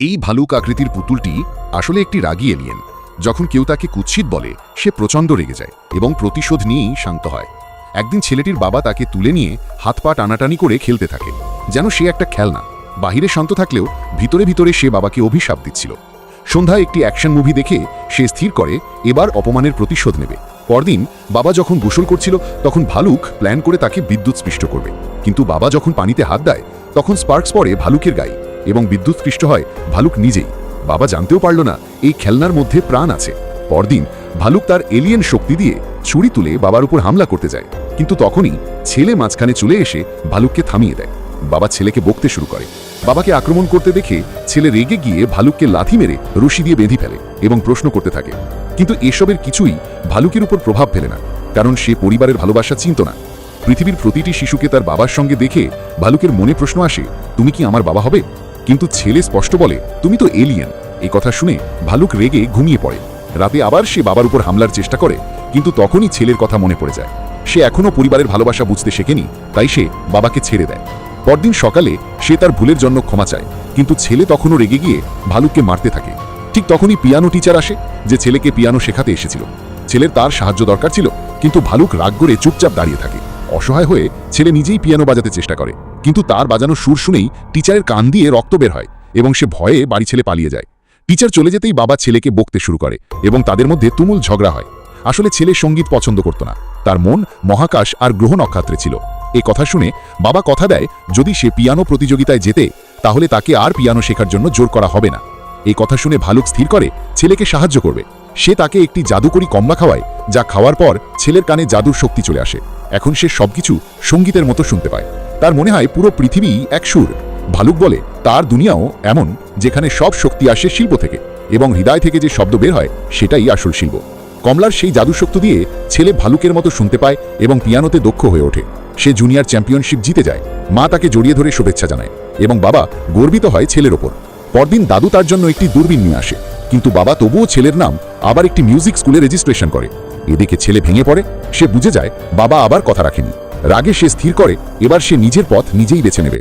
এই ভালুক আকৃতির পুতুলটি আসলে একটি রাগী এলিয়েন। যখন কেউ তাকে কুৎসিত বলে সে প্রচণ্ড রেগে যায় এবং প্রতিশোধ নিয়েই শান্ত হয়। একদিন ছেলেটির বাবা তাকে তুলে নিয়ে হাত পা টানাটানি করে খেলতে থাকে, যেন সে একটা খেলনা। বাহিরে শান্ত থাকলেও ভিতরে ভিতরে সে বাবাকে অভিশাপ দিচ্ছিল। সন্ধ্যায় একটি অ্যাকশন মুভি দেখে সে স্থির করে এবার অপমানের প্রতিশোধ নেবে। পরদিন বাবা যখন গোসল করছিল তখন ভালুক প্ল্যান করে তাকে বিদ্যুৎস্পৃষ্ট করবে, কিন্তু বাবা যখন পানিতে হাত দেয় তখন স্পার্কস পড়ে ভালুকের গায়ে এবং বিদ্যুৎস্পৃষ্ট হয় ভালুক নিজেই। বাবা জানতেও পারল না এই খেলনার মধ্যে প্রাণ আছে। পরদিন ভালুক তার এলিয়েন শক্তি দিয়ে ছুরি তুলে বাবার উপর হামলা করতে যায়, কিন্তু তখনই ছেলে মাঝখানে চলে এসে ভালুককে থামিয়ে দেয়। বাবা ছেলেকে বকতে শুরু করে। বাবাকে আক্রমণ করতে দেখে ছেলে রেগে গিয়ে ভালুককে লাথি মেরে রশি দিয়ে বেঁধে ফেলে এবং প্রশ্ন করতে থাকে। কিন্তু এসবের কিছুই ভালুকের উপর প্রভাব ফেলে না, কারণ সে পরিবারের ভালোবাসা চিনত না। পৃথিবীর প্রতিটি শিশুকে তার বাবার সঙ্গে দেখে ভালুকের মনে প্রশ্ন আসে, তুমি কি আমার বাবা হবে? কিন্তু ছেলে স্পষ্ট বলে, তুমি তো এলিয়েন। এই কথা শুনে ভালুক রেগে ঘুমিয়ে পড়ে। রাতে আবার সে বাবার উপর হামলার চেষ্টা করে, কিন্তু তখনই ছেলের কথা মনে পড়ে যায়। সে এখনও পরিবারের ভালোবাসা বুঝতে শেখেনি, তাই সে বাবাকে ছেড়ে দেয়। পরদিন সকালে সে তার ভুলের জন্য ক্ষমা চায়, কিন্তু ছেলে তখনও রেগে গিয়ে ভালুককে মারতে থাকে। ঠিক তখনই পিয়ানো টিচার আসে, যে ছেলেকে পিয়ানো শেখাতে এসেছিল। ছেলের তার সাহায্য দরকার ছিল, কিন্তু ভালুক রাগ করে চুপচাপ দাঁড়িয়ে থাকে। অসহায় হয়ে ছেলে নিজেই পিয়ানো বাজাতে চেষ্টা করে, কিন্তু তার বাজানো সুর শুনেই টিচারের কান দিয়ে রক্ত বের হয় এবং সে ভয়ে বাড়ি ছেড়ে পালিয়ে যায়। টিচার চলে যেতেই বাবা ছেলেকে বকতে শুরু করে এবং তাদের মধ্যে তুমুল ঝগড়া হয়। আসলে ছেলে সঙ্গীত পছন্দ করত না, তার মন মহাকাশ আর গ্রহ নক্ষত্রে ছিল। এ কথা শুনে বাবা কথা দেয়, যদি সে পিয়ানো প্রতিযোগিতায় জেতে তাহলে তাকে আর পিয়ানো শেখার জন্য জোর করা হবে না। এই কথা শুনে ভালুক স্থির করে ছেলেকে সাহায্য করবে। সে তাকে একটি জাদুকরী কমলা খাওয়ায়, যা খাওয়ার পর ছেলের কানে জাদুর শক্তি চলে আসে। এখন সে সবকিছু সঙ্গীতের মতো শুনতে পায়। তার মনে হয় পুরো পৃথিবী এক সুর। ভালুক বলে তার দুনিয়াও এমন, যেখানে সব শক্তি আসে শিল্প থেকে এবং হৃদয় থেকে যে শব্দ বের হয় সেটাই আসল শিল্প। কমলার সেই জাদুশক্তি দিয়ে ছেলে ভালুকের মতো শুনতে পায় এবং পিয়ানোতে দক্ষ হয়ে ওঠে। সে জুনিয়র চ্যাম্পিয়নশিপ জিতে যায়। মা তাকে জড়িয়ে ধরে শুভেচ্ছা জানায় এবং বাবা গর্বিত হয় ছেলের ওপর। পরদিন দাদু তার জন্য একটি দূরবীন নিয়ে আসে, কিন্তু বাবা তবুও ছেলের নাম আবার একটি মিউজিক স্কুলে রেজিস্ট্রেশন করে। এদিকে ছেলে ভেঙে পড়ে। সে বুঝে যায় বাবা আবার কথা রাখেনি। রাগে সে স্থির করে এবার সে নিজের পথ নিজেই বেছে নেবে।